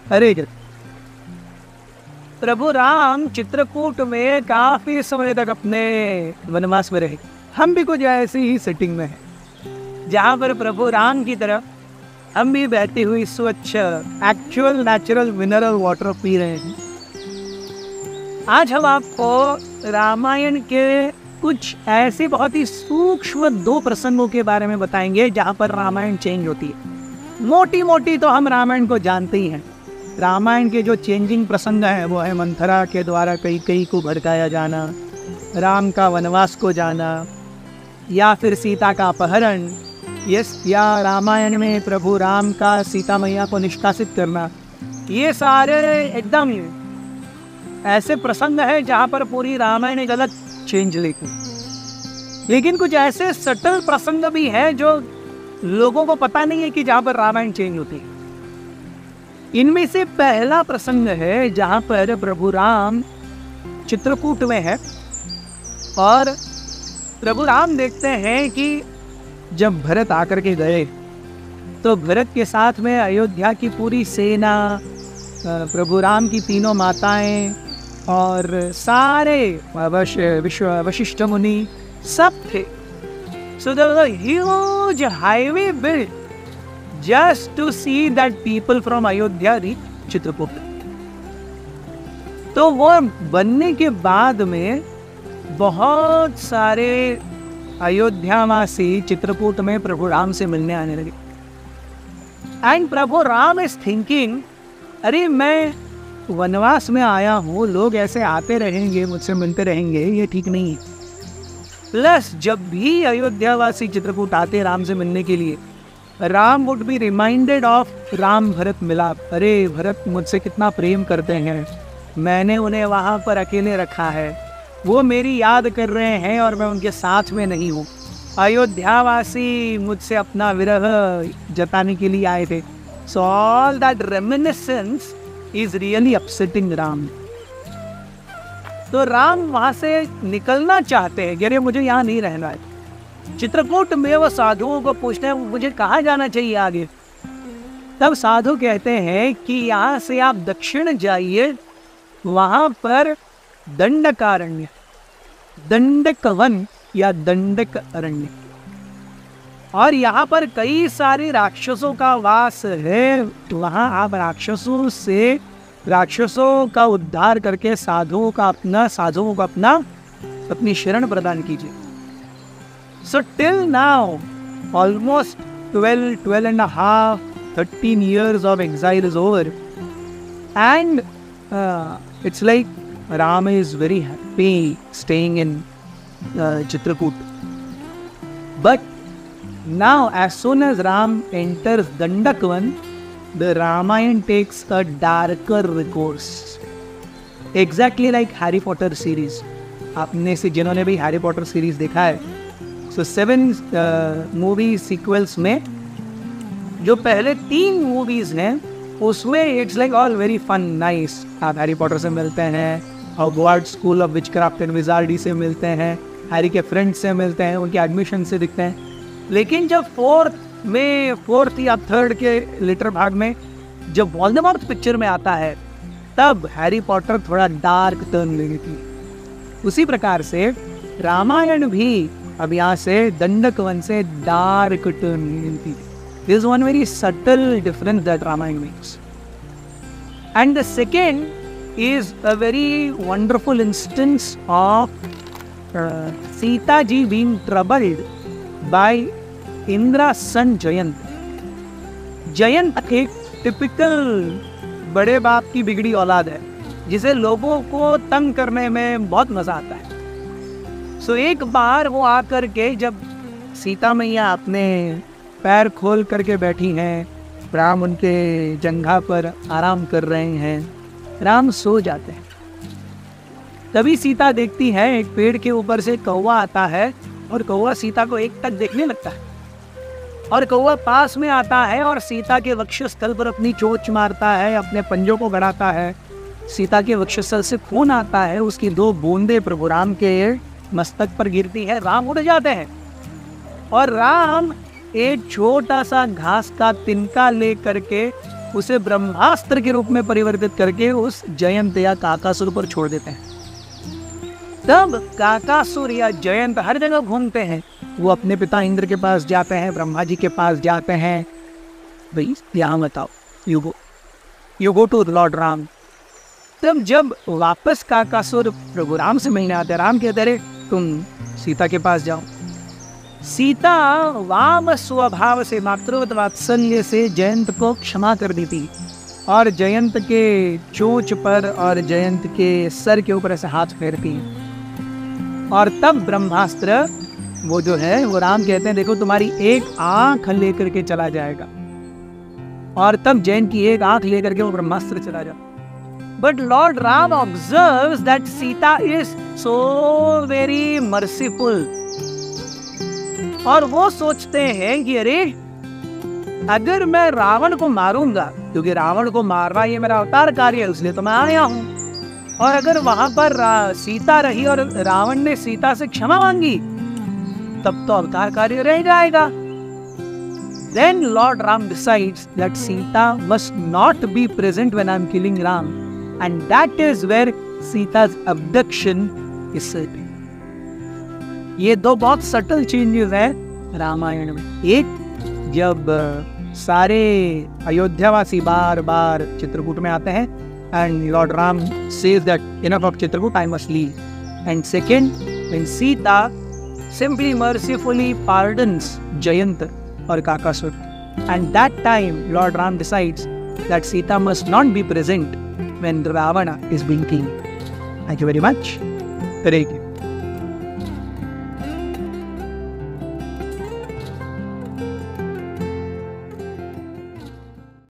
अरे प्रभु राम चित्रकूट में काफी समय तक अपने वनवास में रहे। हम भी कुछ ऐसी ही सेटिंग में हैं, जहाँ पर प्रभु राम की तरह हम भी बहती हुई स्वच्छ actual natural mineral water P रहे हैं। आज हम आपको रामायण के कुछ ऐसे बहुत ही सूक्ष्म 2 प्रसंगों के बारे में बताएंगे जहाँ पर रामायण चेंज होती है। मोटी मोटी तो हम रामायण को जानते ही हैं। रामायण के जो चेंजिंग प्रसंग है वो है मंथरा के द्वारा कैकेयी को भड़काया जाना, राम का वनवास को जाना, या फिर सीता का अपहरण, या रामायण में प्रभु राम का सीता मैया को निष्कासित करना। ये सारे एकदम ऐसे प्रसंग है जहाँ पर पूरी रामायण एक अलग चेंज लेकिन कुछ ऐसे सटल प्रसंग भी है जो लोगों को पता नहीं है कि जहाँ पर रामायण चेंज होती है। इनमें से पहला प्रसंग है जहाँ पर प्रभु राम चित्रकूट में है और प्रभु राम देखते हैं कि जब भरत आकर के गए तो भरत के साथ में अयोध्या की पूरी सेना, प्रभु राम की 3 माताएं और सारे वशिष्ठ मुनि सब थे। So there was a huge highway built just to see that people from Ayodhya reach Chitrakoot. तो वो बनने के बाद में बहुत सारे अयोध्यावासी चित्रकूट में प्रभु राम से मिलने आने लगे। And Prabhu Ram is thinking, अरे मैं वनवास में आया हूँ, लोग ऐसे आते रहेंगे मुझसे मिलते रहेंगे, ये ठीक नहीं है। प्लस जब भी अयोध्यावासी चित्रकूट आते राम से मिलने के लिए, Ram would be reminded of Ram Bharat Milap. अरे भरत मुझसे कितना प्रेम करते हैं, मैंने उन्हें वहाँ पर अकेले रखा है, वो मेरी याद कर रहे हैं और मैं उनके साथ में नहीं हूँ। अयोध्यावासी मुझसे अपना विरह जताने के लिए आए थे। So all that reminiscence is really upsetting Ram. तो राम वहाँ से निकलना चाहते हैं, अरे मुझे यहाँ नहीं रहना है। चित्रकूट में वो साधुओं को पूछते हैं मुझे कहाँ जाना चाहिए आगे। तब साधु कहते हैं कि यहाँ से आप दक्षिण जाइए, वहाँ पर दंडकारण्य, दंडक वन या दंडक अरण्य, और यहाँ पर कई सारे राक्षसों का वास है। वहाँ आप राक्षसों का उद्धार करके साधुओं को अपनी शरण प्रदान कीजिए। So till now, almost 12 and a half, 13 years of exile is over. And it's like Rama is very happy staying in Chitrakoot. But now as soon as Ram enters Dandakvan, the Ramayana takes a darker course. Exactly like Harry Potter series. आपने से जिन्होंने भी Harry Potter series देखा है, तो 7 movie sequels में जो पहले 3 मूवीज हैं उसमें it's like all very fun nice. आप हैरी पॉटर से मिलते हैं, Hogwarts school of witchcraft and wizardry से मिलते हैं, हैरी के फ्रेंड्स से मिलते हैं, उनके एडमिशन से दिखते हैं। लेकिन जब 4th या 3rd के लेटर भाग में जब वोल्डेमॉर्ट पिक्चर में आता है, तब हैरी पॉटर थोड़ा डार्क टर्न लेगी थी। उसी प्रकार से रामायण भी अब यहाँ से दंडकवन से डार्क टर्न मिलती है। There is one very subtle difference that Ramayana makes. And the second is a very wonderful instance of Sita ji being troubled by Indra's son Jayant. Jayant एक टिपिकल बड़े बाप की बिगड़ी औलाद है, जिसे लोगों को तंग करने में बहुत मजा आता है। सो एक बार वो आकर के, जब सीता मैया अपने पैर खोल करके बैठी हैं, राम उनके जंघा पर आराम कर रहे हैं, राम सो जाते हैं। तभी सीता देखती है एक पेड़ के ऊपर से कौवा आता है और कौवा सीता को एक टक देखने लगता है, और कौवा पास में आता है और सीता के वक्षस्थल पर अपनी चोंच मारता है, अपने पंजों को गड़ाता है। सीता के वक्षस्थल से खून आता है, उसकी 2 बूंदें प्रभु राम के मस्तक पर गिरती है। राम उड़ जाते हैं और राम एक छोटा सा घास का तिनका ले करके उसे ब्रह्मास्त्र के रूप में परिवर्तित करके उस जयंत या काकासुर पर छोड़ देते हैं। तब काकासुर या जयंत हर जगह घूमते हैं। वो अपने पिता इंद्र के पास जाते हैं, ब्रह्मा जी के पास जाते हैं, भाई यहाँ बताओ, you go to Lord Ram. तब जब वापस काकासुर प्रभु राम से मिलने आते, राम कहते अरे तुम सीता के पास जाओ। सीता वाम स्वभाव से, मातृवत वात्सल्य से जयंत को क्षमा कर देती और जयंत के चोंच पर और जयंत के सर के ऊपर ऐसे हाथ फेरती। और तब ब्रह्मास्त्र वो जो है वो राम कहते हैं देखो तुम्हारी एक आंख लेकर के चला जाएगा। और तब जयंत की एक आंख लेकर के वो ब्रह्मास्त्र चला जाता। But Lord Ram observes that Sita is so very merciful. और वो सोचते हैं कि अरे अगर मैं रावण को मारूंगा, क्योंकि रावण को मारना ये मेरा अवतार कार्य है, इसलिए तो मैं आया हूं, और अगर वहां पर सीता रही और रावण ने सीता से क्षमा मांगी तब तो अवतार कार्य रह जाएगा। Then Lord Ram decides that Sita must not be present when I am killing Ram, and that is where Sita's abduction is certain. ये दो बहुत सटल चेंजेस हैं रामायण में। एक, जब सारे अयोध्यावासी बार बार चित्रकूट में आते हैं and Lord Ram says that enough of Chitrakoot, I must leave. And second, when Sita simply mercifully pardons Jayant or Kakasur, and that time Lord Ram decides that Sita must not be present when Ravana is being killed. Thank you very much. Hare Krishna.